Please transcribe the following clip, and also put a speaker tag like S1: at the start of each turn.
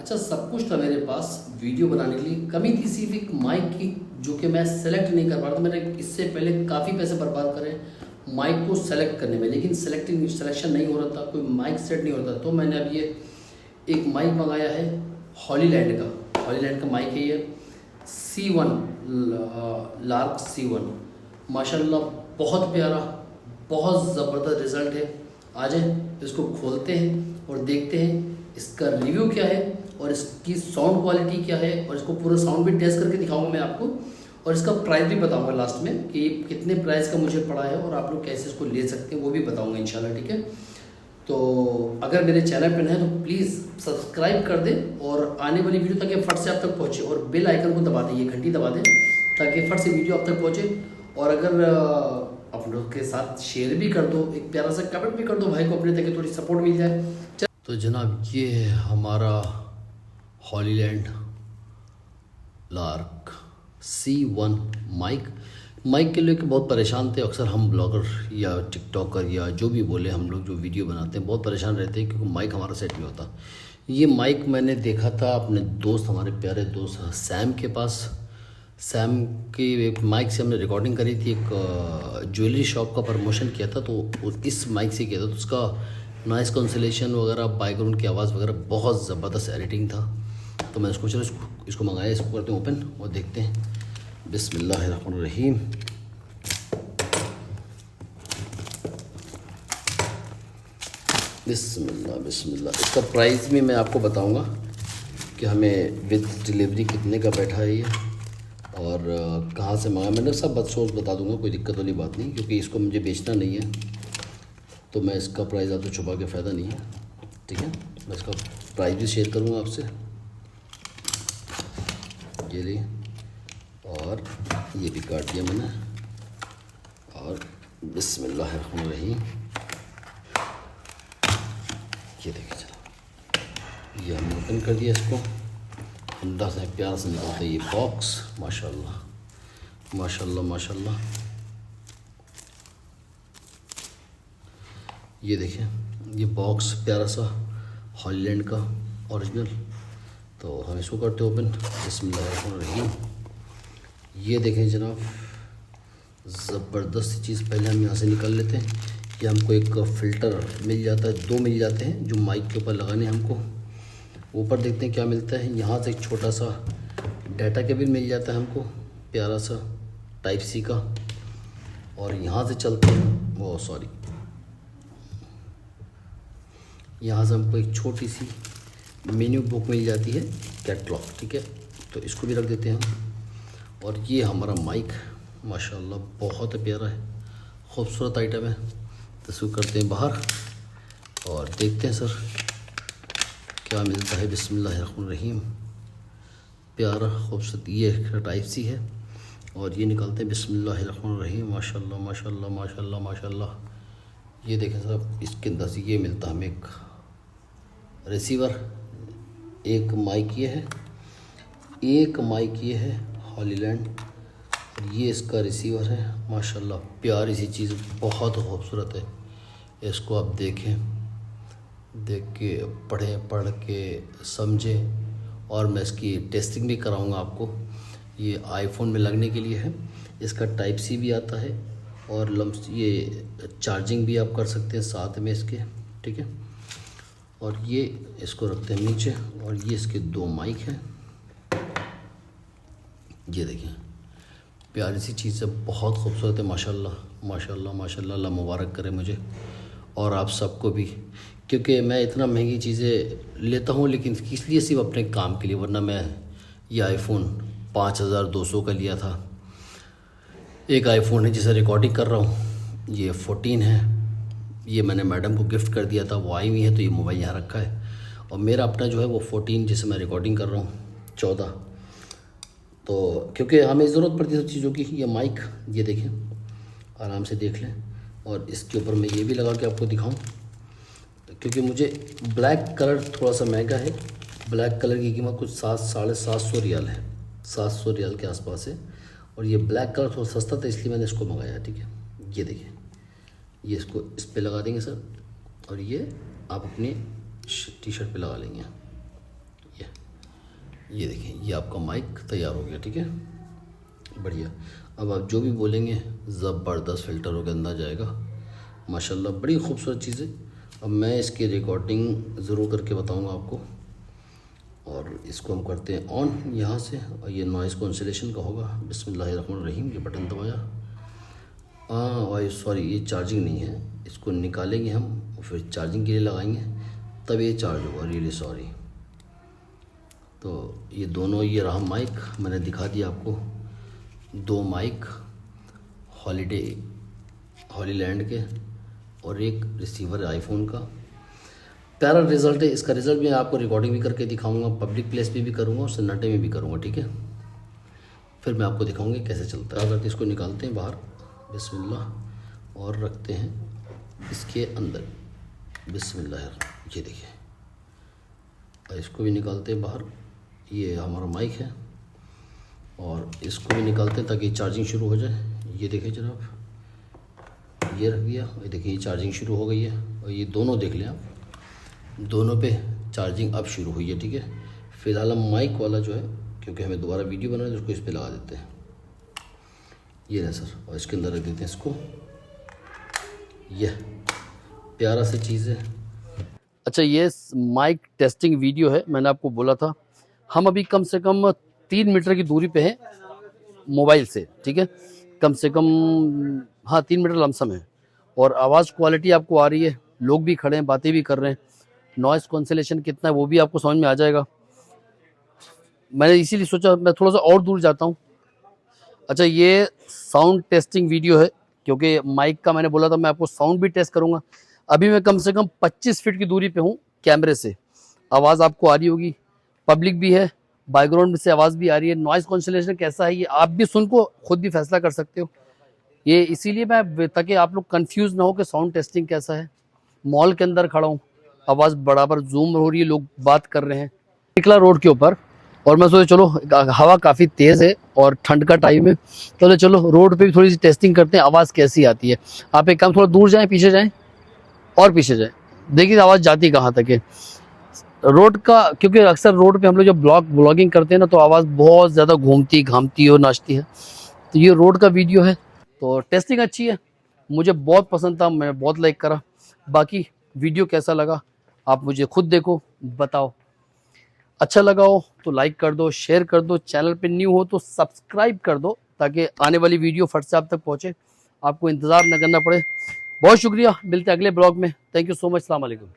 S1: अच्छा सब कुछ था मेरे पास वीडियो बनाने के लिए, कमी थी सिर्फ एक माइक की, जो कि मैं सेलेक्ट नहीं कर पा रहा था। मैंने इससे पहले काफ़ी पैसे बर्बाद करे माइक को सेलेक्ट करने में, लेकिन सिलेक्शन नहीं हो रहा था, कोई माइक सेट नहीं हो रहा था। तो मैंने अब ये एक माइक मंगाया है हॉलीलैंड का माइक है ये C1 लार्क C1। माशाल्लाह बहुत प्यारा, बहुत ज़बरदस्त रिज़ल्ट है। आ जाए इसको खोलते हैं और देखते हैं इसका रिव्यू क्या है और इसकी साउंड क्वालिटी क्या है, और इसको पूरा साउंड भी टेस्ट करके दिखाऊंगा मैं आपको, और इसका प्राइस भी बताऊंगा लास्ट में कि कितने प्राइस का मुझे पड़ा है और आप लोग कैसे इसको ले सकते हैं वो भी बताऊंगा इंशाल्लाह। ठीक है, तो अगर मेरे चैनल पर है तो प्लीज़ सब्सक्राइब कर दें और आने वाली वीडियो ताकि फट से आप तक पहुँचे, और बेल आइकन को दबा दें, ये घंटी दबा दें ताकि फट से वीडियो आप तक पहुँचे। और अगर आप लोग के साथ शेयर भी कर दो, एक प्यारा सा कमेंट भी कर दो भाई को अपने, ताकि थोड़ी सपोर्ट मिल जाए। तो जनाब ये है हमारा हॉलीलैंड लार्क C1 माइक के लिए बहुत परेशान थे। अक्सर हम ब्लॉगर या टिकटॉकर या जो भी बोले, हम लोग जो वीडियो बनाते हैं बहुत परेशान रहते हैं क्योंकि माइक हमारा सेट नहीं होता। ये माइक मैंने देखा था अपने दोस्त, हमारे प्यारे दोस्त सैम के पास। सैम की एक माइक से हमने रिकॉर्डिंग करी थी, एक ज्वेलरी शॉप का प्रमोशन किया था, तो इस माइक से किया था। तो उसका नॉइस कैंसलेशन वगैरह, बैकग्राउंड की आवाज़ वगैरह बहुत ज़बरदस्त एडिटिंग था। तो मैं इसको इसको मंगाया, इसको करते हैं ओपन और देखते हैं। बिस्मिल्लाहिर्रहमानिर्रहीम। बिस्मिल्लाह। इसका प्राइस भी मैं आपको बताऊंगा कि हमें विद डिलीवरी कितने का बैठा है ये, और कहाँ से मंगाया। मैंने सब सोच बता दूंगा, कोई दिक्कत वाली बात नहीं, क्योंकि इसको मुझे बेचना नहीं है, तो मैं इसका प्राइस आपको छुपा के फ़ायदा नहीं है। ठीक है, मैं इसका प्राइस भी शेयर करूँगा आपसे। ये ली, और ये भी काट दिया मैंने, और बिस्मिल्लाहिर्रहमानिर्रहीम। ये देखिए जनाब, ये हमने ओपन कर दिया इसको। अंदर से प्यार से निकलता है ये बॉक्स। माशाल्लाह माशाल्लाह माशाल्लाह। ये देखिए ये बॉक्स प्यारा सा हॉलीलैंड का ओरिजिनल। तो हम इसको करते ओपन। बिस्मिल्लाहिर्रहमानिर्रहीम। ये देखें जनाब, ज़बरदस्त चीज़। पहले हम यहाँ से निकाल लेते हैं। ये हमको एक फ़िल्टर मिल जाता है, 2 मिल जाते हैं जो माइक के ऊपर लगाने हमको। ऊपर देखते हैं क्या मिलता है। यहाँ से एक छोटा सा डाटा केबल मिल जाता है हमको, प्यारा सा टाइप C का। और यहाँ से चलते हैं, वो सॉरी, यहाँ से हमको एक छोटी सी मेन्यू बुक मिल जाती है, कैटलॉग। ठीक है, तो इसको भी रख देते हैं हम। और ये हमारा माइक माशाल्लाह बहुत प्यारा है, खूबसूरत आइटम है। तो इसको करते हैं बाहर और देखते हैं सर क्या मिलता है। बिस्मिल्लाहिर्रहमानिर्रहीम। प्यारा खूबसूरत ये टाइप C है, और ये निकालते हैं। बिस्मिल्लाहिर्रहमानिर्रहीम। माशाल्लाह माशाल्लाह माशाल्लाह माशाल्लाह। ये देखें सर, इसके अंदर से ये मिलता है हमें एक रिसीवर, एक माइक ये है, एक माइक ये है हॉलीलैंड, और ये इसका रिसीवर है। माशाल्लाह प्यारी सी चीज़, बहुत खूबसूरत है। इसको आप देखें, देख के पढ़ें, पढ़ के समझें, और मैं इसकी टेस्टिंग भी कराऊंगा आपको। ये आईफोन में लगने के लिए है। इसका टाइप C भी आता है, और ये चार्जिंग भी आप कर सकते हैं साथ में इसके। ठीक है, और ये इसको रखते हैं नीचे, और ये इसके 2 माइक हैं। ये देखिए प्यारी सी चीज़ है, बहुत खूबसूरत है। माशाल्लाह माशाल्लाह माशाल्लाह। अल्लाह मुबारक करे मुझे और आप सबको भी, क्योंकि मैं इतना महंगी चीज़ें लेता हूँ लेकिन इसलिए सिर्फ अपने काम के लिए, वरना मैं ये आईफोन 5200 का लिया था। एक आईफोन है जिसे रिकॉर्डिंग कर रहा हूँ, ये 14 है। ये मैंने मैडम को गिफ्ट कर दिया था, वो आई हुई है, तो ये मोबाइल यहाँ रखा है। और मेरा अपना जो है वो 14 जिसे मैं रिकॉर्डिंग कर रहा हूँ 14। तो क्योंकि हमें ज़रूरत पड़ती है सब चीज़ों की। ये माइक, ये देखें, आराम से देख लें। और इसके ऊपर मैं ये भी लगा के आपको दिखाऊं, क्योंकि मुझे ब्लैक कलर थोड़ा सा महंगा है। ब्लैक कलर की कीमत कुछ 700-750 रियाल है, 700 रियाल के आसपास है। और ये ब्लैक कलर थोड़ा सस्ता था, इसलिए मैंने इसको मंगाया। ठीक है, ये देखिए, ये इसको इस पे लगा देंगे सर, और ये आप अपनी टी शर्ट पे लगा लेंगे। ये ये देखें, ये आपका माइक तैयार हो गया। ठीक है, बढ़िया। अब आप जो भी बोलेंगे ज़बरदस्त फ़िल्टर होकर अंदर जाएगा माशाल्लाह, बड़ी खूबसूरत चीज़ है। अब मैं इसकी रिकॉर्डिंग ज़रूर करके बताऊंगा आपको। और इसको हम करते हैं ऑन यहाँ से, और ये नॉइज़ कैंसिलेशन का होगा। बिस्मिल्लाहिर्रहमानिर्रहीम, ये बटन दबाया। और सॉरी, ये चार्जिंग नहीं है, इसको निकालेंगे हम फिर चार्जिंग के लिए लगाएंगे, तब ये चार्ज होगा। Really sorry. तो ये दोनों, ये रहा माइक, मैंने दिखा दिया आपको। 2 माइक हॉलीलैंड के और एक रिसीवर आईफोन का। प्यारा रिज़ल्ट है। इसका रिज़ल्ट मैं आपको रिकॉर्डिंग भी करके दिखाऊंगा, पब्लिक प्लेस पे भी करूंगा और सन्नाटे में भी करूंगा। ठीक है, फिर मैं आपको दिखाऊंगा कैसे चलता है। अगर इसको निकालते हैं बाहर, बिस्मिल्लाह, और रखते हैं इसके अंदर, बिस्मिल्लाह। ये देखिए, और इसको भी निकालते हैं बाहर। ये हमारा माइक है, और इसको भी निकालते हैं ताकि चार्जिंग शुरू हो जाए। ये देखिए जनाब, ये रख दिया, ये देखिए ये चार्जिंग शुरू हो गई है। और ये दोनों देख लें आप, दोनों पे चार्जिंग अब शुरू हुई है। ठीक है, फ़िलहाल हम माइक वाला जो है, क्योंकि हमें दोबारा वीडियो बनाना है तो उसको इस पर लगा देते हैं। ये ना सर, और इसके अंदर रख देते हैं इसको। यह प्यारा सी चीज़ है। अच्छा, ये माइक टेस्टिंग वीडियो है। मैंने आपको बोला था हम अभी कम से कम 3 मीटर की दूरी पे हैं मोबाइल से। ठीक है, कम से कम, हाँ 3 मीटर लमसम है। और आवाज़ क्वालिटी आपको आ रही है, लोग भी खड़े हैं, बातें भी कर रहे हैं। नॉइज़ कैंसिलेशन कितना है वो भी आपको समझ में आ जाएगा। मैंने इसीलिए सोचा मैं थोड़ा सा और दूर जाता हूँ। अच्छा, ये साउंड टेस्टिंग वीडियो है, क्योंकि माइक का मैंने बोला था मैं आपको साउंड भी टेस्ट करूँगा। अभी मैं कम से कम 25 फीट की दूरी पे हूँ कैमरे से। आवाज़ आपको आ रही होगी, पब्लिक भी है, बैकग्राउंड में से आवाज़ भी आ रही है। नॉइज़ कैंसिलेशन कैसा है ये आप भी सुन को खुद भी फैसला कर सकते हो। ये इसीलिए मैं, ताकि आप लोग कंफ्यूज ना हो कि साउंड टेस्टिंग कैसा है। मॉल के अंदर खड़ा हूँ, आवाज़ बराबर जूम हो रही है, लोग बात कर रहे हैं। निकला रोड के ऊपर, और मैं सोचा चलो हवा काफ़ी तेज़ है और ठंड का टाइम है, तो चलो रोड पे भी थोड़ी सी टेस्टिंग करते हैं आवाज़ कैसी आती है। आप एक काम, थोड़ा दूर जाएं, पीछे जाएं और पीछे जाएं, देखिए आवाज़ जाती कहाँ तक है रोड का। क्योंकि अक्सर रोड पे हम लोग जब ब्लॉगिंग करते हैं ना, तो आवाज़ बहुत ज़्यादा घूमती घामती और नाचती है। तो ये रोड का वीडियो है, तो टेस्टिंग अच्छी है, मुझे बहुत पसंद था, मैंने बहुत लाइक करा। बाकी वीडियो कैसा लगा आप मुझे खुद देखो, बताओ। अच्छा लगा हो तो लाइक कर दो, शेयर कर दो, चैनल पे न्यू हो तो सब्सक्राइब कर दो, ताकि आने वाली वीडियो फट से आप तक पहुंचे, आपको इंतज़ार न करना पड़े। बहुत शुक्रिया, मिलते हैं अगले ब्लॉग में। थैंक यू सो मच, अस्सलाम वालेकुम।